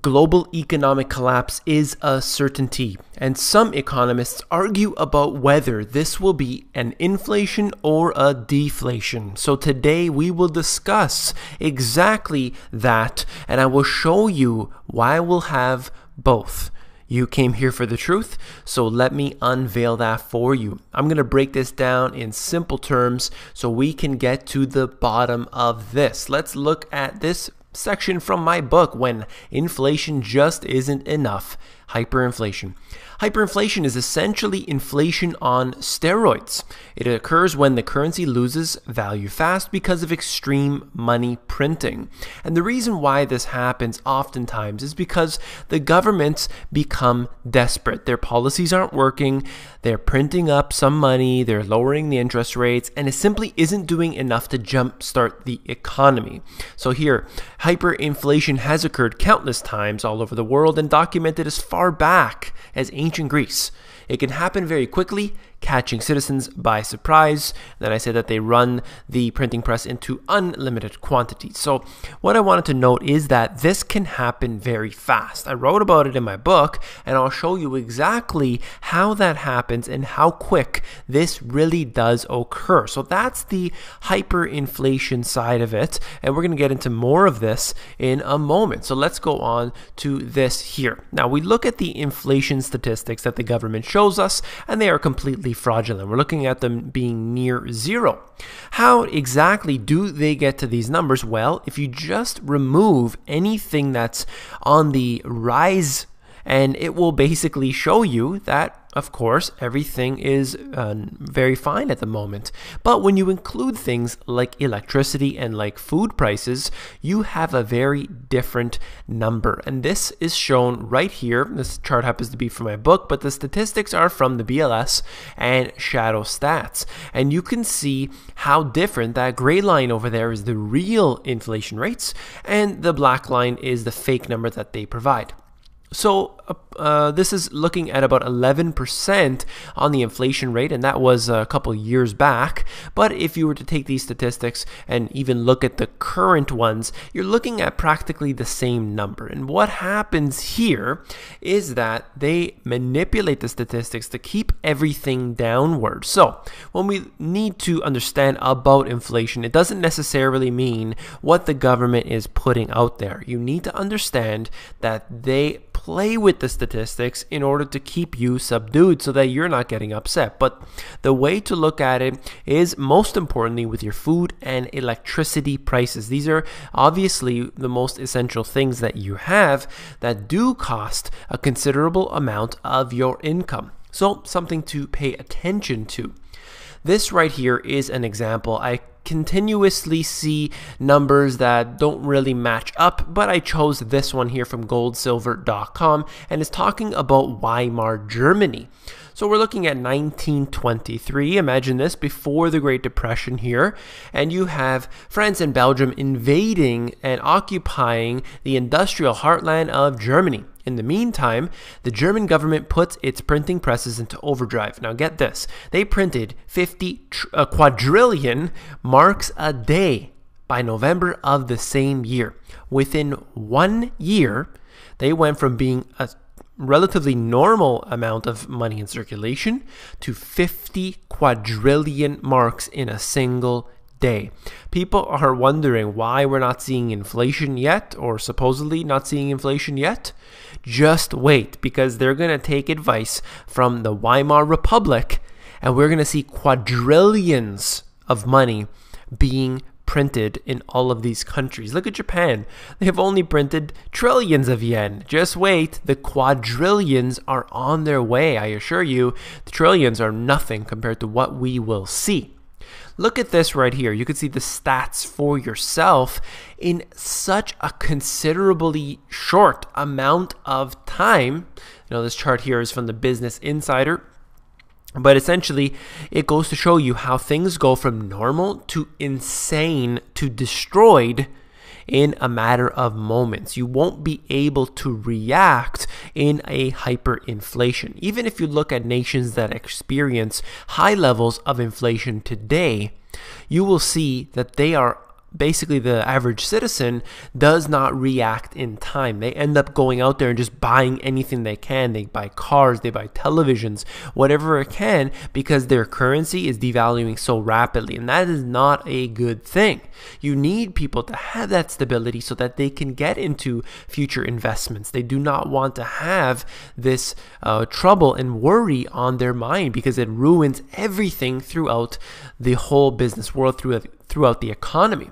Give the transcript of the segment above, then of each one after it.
Global economic collapse is a certainty, and some economists argue about whether this will be an inflation or a deflation. So today we will discuss exactly that, and I will show you why we'll have both. You came here for the truth, so let me unveil that for you. I'm going to break this down in simple terms so we can get to the bottom of this. Let's look at this section from my book, When Inflation Just Isn't Enough, Hyperinflation. Hyperinflation is essentially inflation on steroids. It occurs when the currency loses value fast because of extreme money printing. And the reason why this happens oftentimes is because the governments become desperate. Their policies aren't working, they're printing up some money, they're lowering the interest rates, and it simply isn't doing enough to jumpstart the economy. So here, hyperinflation has occurred countless times all over the world and documented as far back as ancient Greece. It can happen very quickly, catching citizens by surprise. Then I said that they run the printing press into unlimited quantities. So what I wanted to note is that this can happen very fast. I wrote about it in my book, and I'll show you exactly how that happens and how quick this really does occur. So that's the hyperinflation side of it, and we're going to get into more of this in a moment. So let's go on to this here. Now we look at the inflation statistics that the government shows us, and they are completely fraudulent. We're looking at them being near zero. How exactly do they get to these numbers? Well, if you just remove anything that's on the rise, and it will basically show you that, of course, everything is very fine at the moment. But when you include things like electricity and like food prices, you have a very different number. And this is shown right here. This chart happens to be from my book, but the statistics are from the BLS and Shadow Stats. And you can see how different that gray line over there is the real inflation rates, and the black line is the fake number that they provide. So this is looking at about 11% on the inflation rate, and that was a couple years back. But if you were to take these statistics and even look at the current ones, you're looking at practically the same number. And what happens here is that they manipulate the statistics to keep everything downward. So when we need to understand about inflation, it doesn't necessarily mean what the government is putting out there. You need to understand that they play with the statistics in order to keep you subdued so that you're not getting upset. But the way to look at it is most importantly with your food and electricity prices. These are obviously the most essential things that you have that do cost a considerable amount of your income. So something to pay attention to. This right here is an example. I continuously see numbers that don't really match up, but I chose this one here from goldsilver.com, and it's talking about Weimar Germany. So we're looking at 1923. Imagine this, before the Great Depression here, and you have France and Belgium invading and occupying the industrial heartland of Germany. In the meantime, the German government puts its printing presses into overdrive. Now get this, they printed 50 quadrillion marks a day by November of the same year. Within 1 year, they went from being a relatively normal amount of money in circulation to 50 quadrillion marks in a single day. People are wondering why we're not seeing inflation yet, or supposedly not seeing inflation yet. Just wait, because they're going to take advice from the Weimar Republic, and we're going to see quadrillions of money being printed in all of these countries. Look at Japan. They have only printed trillions of yen. Just wait, the quadrillions are on their way. I assure you, the trillions are nothing compared to what we will see. Look at this right here. You can see the stats for yourself in such a considerably short amount of time. You know, this chart here is from the Business Insider. But essentially, it goes to show you how things go from normal to insane to destroyed in a matter of moments. You won't be able to react in a hyperinflation. Even if you look at nations that experience high levels of inflation today, you will see that they are basically the average citizen does not react in time. They end up going out there and just buying anything they can. They buy cars, they buy televisions, whatever it can, because their currency is devaluing so rapidly. And that is not a good thing. You need people to have that stability so that they can get into future investments. They do not want to have this trouble and worry on their mind, because it ruins everything throughout the whole business world, throughout the economy.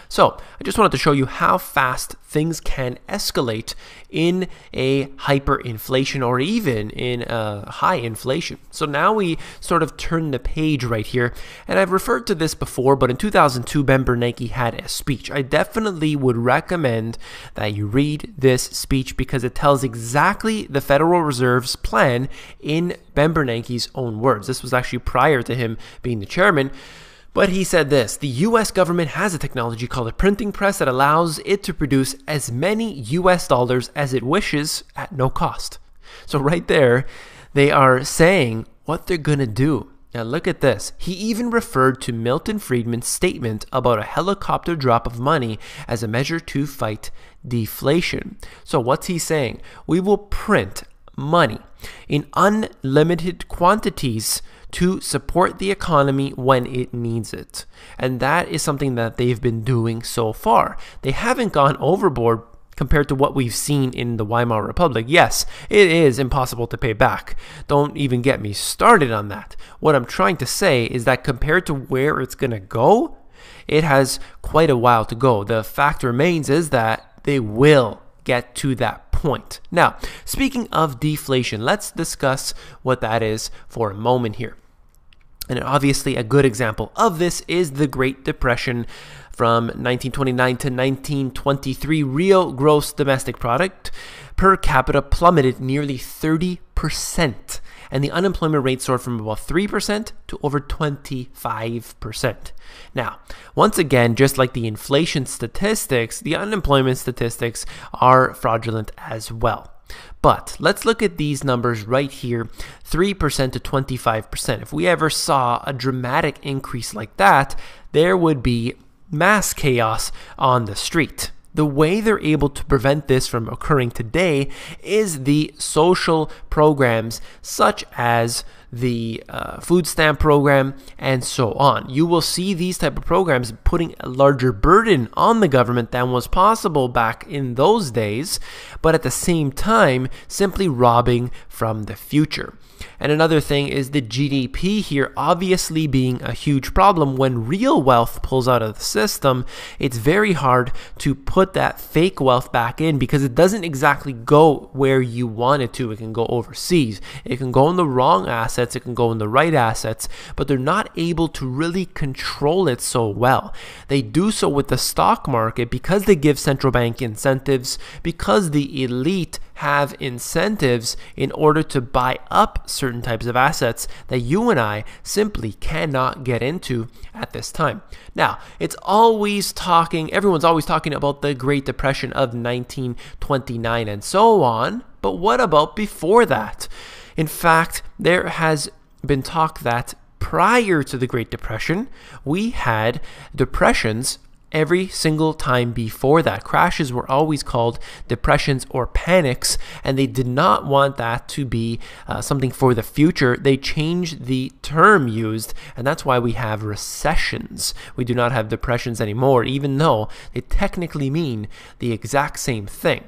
So I just wanted to show you how fast things can escalate in a hyperinflation or even in a high inflation. So now we sort of turn the page right here, and I've referred to this before, but in 2002, Ben Bernanke had a speech. I definitely would recommend that you read this speech because it tells exactly the Federal Reserve's plan in Ben Bernanke's own words. This was actually prior to him being the chairman. But he said this: the US government has a technology called a printing press that allows it to produce as many US dollars as it wishes at no cost. So right there, they are saying what they're going to do. Now look at this. He even referred to Milton Friedman's statement about a helicopter drop of money as a measure to fight deflation. So what's he saying? We will print money in unlimited quantities to support the economy when it needs it. And that is something that they've been doing so far. They haven't gone overboard compared to what we've seen in the Weimar Republic. Yes, it is impossible to pay back. Don't even get me started on that. What I'm trying to say is that compared to where it's going to go, it has quite a while to go. The fact remains is that they will get to that point. Now, speaking of deflation, let's discuss what that is for a moment here. And obviously a good example of this is the Great Depression from 1929 to 1923. Real gross domestic product per capita plummeted nearly 30%. And the unemployment rate soared from about 3% to over 25%. Now, once again, just like the inflation statistics, the unemployment statistics are fraudulent as well. But let's look at these numbers right here, 3% to 25%. If we ever saw a dramatic increase like that, there would be mass chaos on the street. The way they're able to prevent this from occurring today is the social programs such as the food stamp program and so on. You will see these type of programs putting a larger burden on the government than was possible back in those days, but at the same time simply robbing from the future. And another thing is the GDP here obviously being a huge problem. When real wealth pulls out of the system, it's very hard to put that fake wealth back in because it doesn't exactly go where you want it to. It can go overseas. It can go in the wrong assets. It can go in the right assets, but they're not able to really control it so well. They do so with the stock market because they give central bank incentives, because the elite have incentives in order to buy up certain types of assets that you and I simply cannot get into at this time. Now, everyone's always talking about the Great Depression of 1929 and so on, but what about before that? In fact, there has been talk that prior to the Great Depression, we had depressions every single time before that. Crashes were always called depressions or panics, and they did not want that to be something for the future. They changed the term used, and that's why we have recessions. We do not have depressions anymore, even though they technically mean the exact same thing.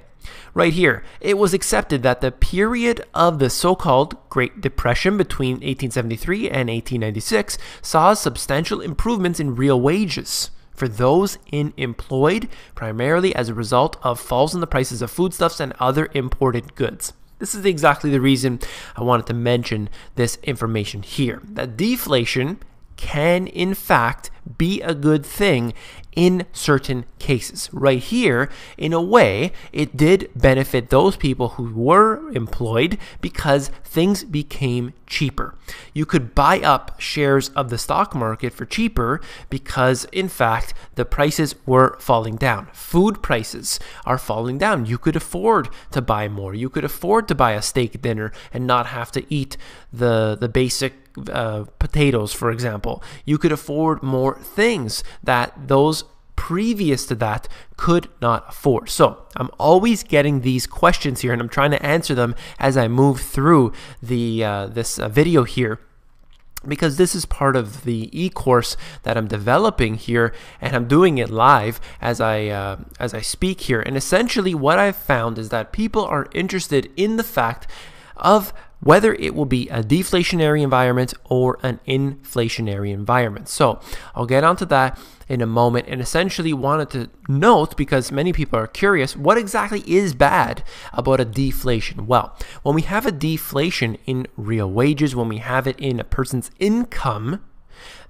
Right here, it was accepted that the period of the so-called Great Depression between 1873 and 1896 saw substantial improvements in real wages for those employed, primarily as a result of falls in the prices of foodstuffs and other imported goods. This is exactly the reason I wanted to mention this information here, that deflation can in fact be a good thing in certain cases. Right here, in a way, it did benefit those people who were employed because things became cheaper. You could buy up shares of the stock market for cheaper because, in fact, the prices were falling down. Food prices are falling down. You could afford to buy more. You could afford to buy a steak dinner and not have to eat the basic potatoes, for example. You could afford more things that those previous to that could not afford. So I'm always getting these questions here, and I'm trying to answer them as I move through the this video here, because this is part of the e-course that I'm developing here, and I'm doing it live as I speak here. And essentially what I've found is that people are interested in the fact of whether it will be a deflationary environment or an inflationary environment. So I'll get onto that in a moment, and essentially wanted to note, because many people are curious, what exactly is bad about a deflation? Well, when we have a deflation in real wages, when we have it in a person's income,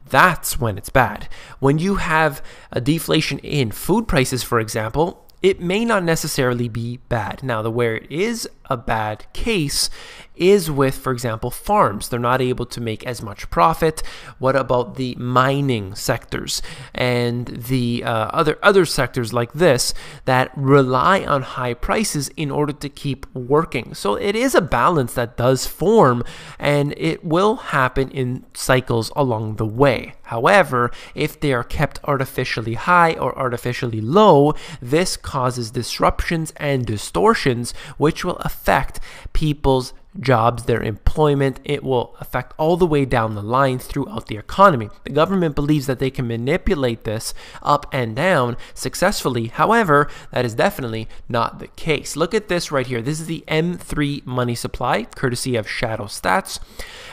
that's when it's bad. When you have a deflation in food prices, for example, it may not necessarily be bad. Now, where it is a bad case is with, for example, farms. They're not able to make as much profit. What about the mining sectors and the other sectors like this that rely on high prices in order to keep working? So it is a balance that does form, and it will happen in cycles along the way. However, if they are kept artificially high or artificially low, this causes disruptions and distortions, which will affect people's jobs, their employment. It will affect all the way down the line throughout the economy. The government believes that they can manipulate this up and down successfully. However, that is definitely not the case. Look at this right here. This is the M3 money supply, courtesy of Shadow Stats,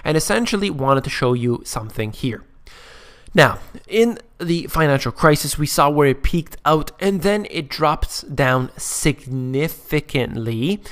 and essentially wanted to show you something here. Now, in the financial crisis, we saw where it peaked out and then it drops down significantly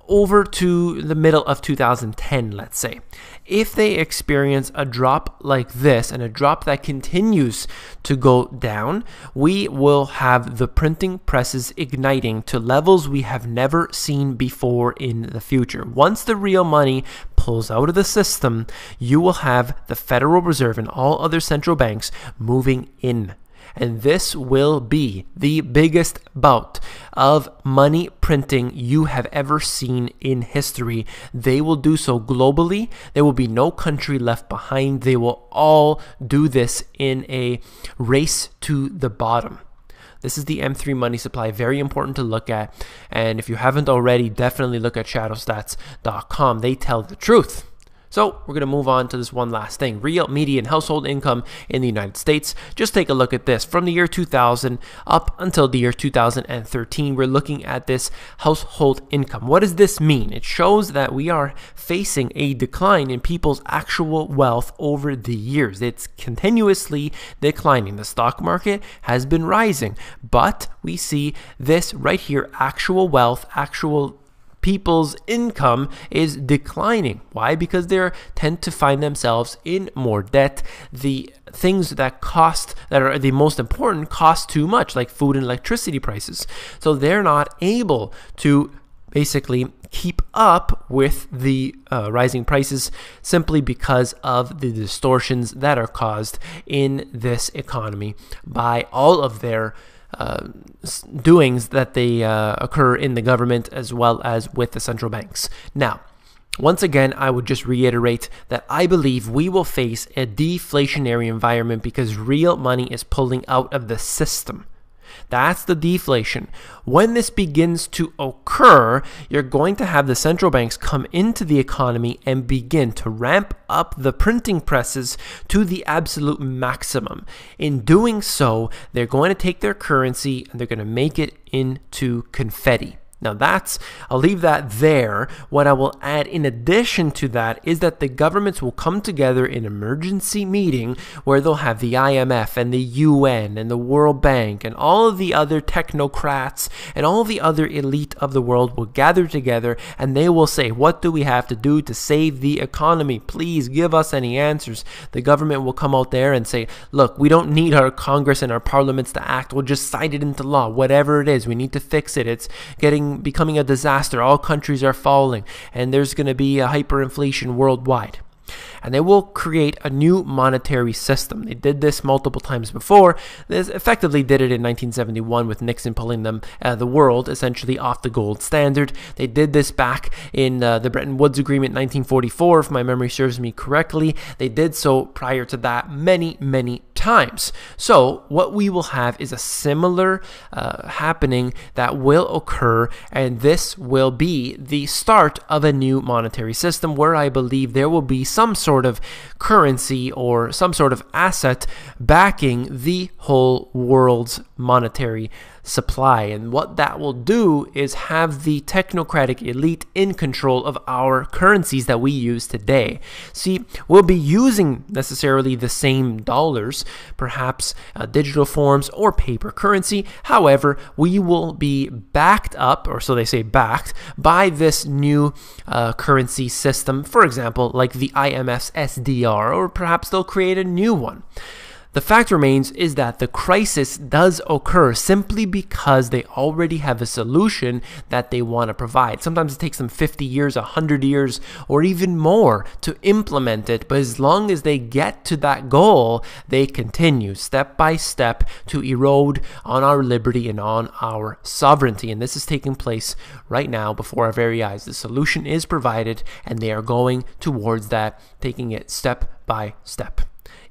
over to the middle of 2010, let's say. If they experience a drop like this, and a drop that continues to go down, we will have the printing presses igniting to levels we have never seen before in the future. Once the real money pulls out of the system, you will have the Federal Reserve and all other central banks moving in. And this will be the biggest bout of money printing you have ever seen in history. They will do so globally. There will be no country left behind. They will all do this in a race to the bottom. This is the M3 money supply, very important to look at. And if you haven't already, definitely look at shadowstats.com. They tell the truth. So we're going to move on to this one last thing. Real median household income in the United States. Just take a look at this. From the year 2000 up until the year 2013, we're looking at this household income. What does this mean? It shows that we are facing a decline in people's actual wealth over the years. It's continuously declining. The stock market has been rising, but we see this right here, actual wealth, actual people's income is declining. Why? Because they tend to find themselves in more debt. The things that are the most important cost too much, like food and electricity prices. So they're not able to basically keep up with the rising prices simply because of the distortions that are caused in this economy by all of their doings that they occur in the government as well as with the central banks. Now, once again, I would just reiterate that I believe we will face a deflationary environment because real money is pulling out of the system. That's the deflation. When this begins to occur, you're going to have the central banks come into the economy and begin to ramp up the printing presses to the absolute maximum. In doing so, they're going to take their currency and they're going to make it into confetti. Now I'll leave that there. What I will add in addition to that is that the governments will come together in emergency meeting where they'll have the IMF and the UN and the World Bank and all of the other technocrats and all the other elite of the world will gather together and they will say, what do we have to do to save the economy? Please give us any answers. The government will come out there and say, look, we don't need our Congress and our parliaments to act. We'll just cite it into law. Whatever it is, we need to fix it. It's becoming a disaster. All countries are falling and there's going to be a hyperinflation worldwide. And they will create a new monetary system. They did this multiple times before. They effectively did it in 1971 with Nixon pulling the world essentially off the gold standard. They did this back in the Bretton Woods Agreement 1944, if my memory serves me correctly. They did so prior to that many times. So what we will have is a similar happening that will occur, and this will be the start of a new monetary system where I believe there will be some sort of currency or some sort of asset backing the whole world's monetary supply. And what that will do is have the technocratic elite in control of our currencies that we use today. See, we'll be using necessarily the same dollars, perhaps digital forms or paper currency. However, we will be backed up, or so they say backed, by this new currency system, for example, like the IMF's SDR, or perhaps they'll create a new one. The fact remains is that the crisis does occur simply because they already have a solution that they want to provide. Sometimes it takes them 50 years, 100 years, or even more to implement it. But as long as they get to that goal, they continue step by step to erode on our liberty and on our sovereignty. And this is taking place right now before our very eyes. The solution is provided, and they are going towards that, taking it step by step.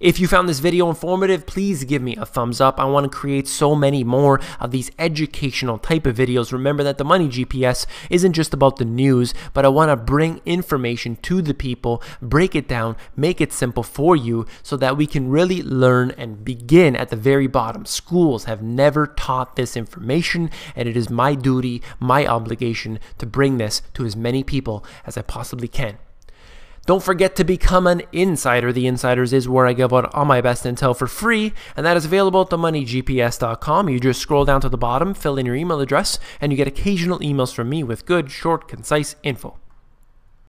If you found this video informative, please give me a thumbs up. I want to create so many more of these educational type of videos. Remember that the Money GPS isn't just about the news, but I want to bring information to the people, break it down, make it simple for you so that we can really learn and begin at the very bottom. Schools have never taught this information, and it is my duty, my obligation to bring this to as many people as I possibly can. Don't forget to become an insider. The Insiders is where I give out all my best intel for free, and that is available at themoneygps.com. You just scroll down to the bottom, fill in your email address, and you get occasional emails from me with good, short, concise info.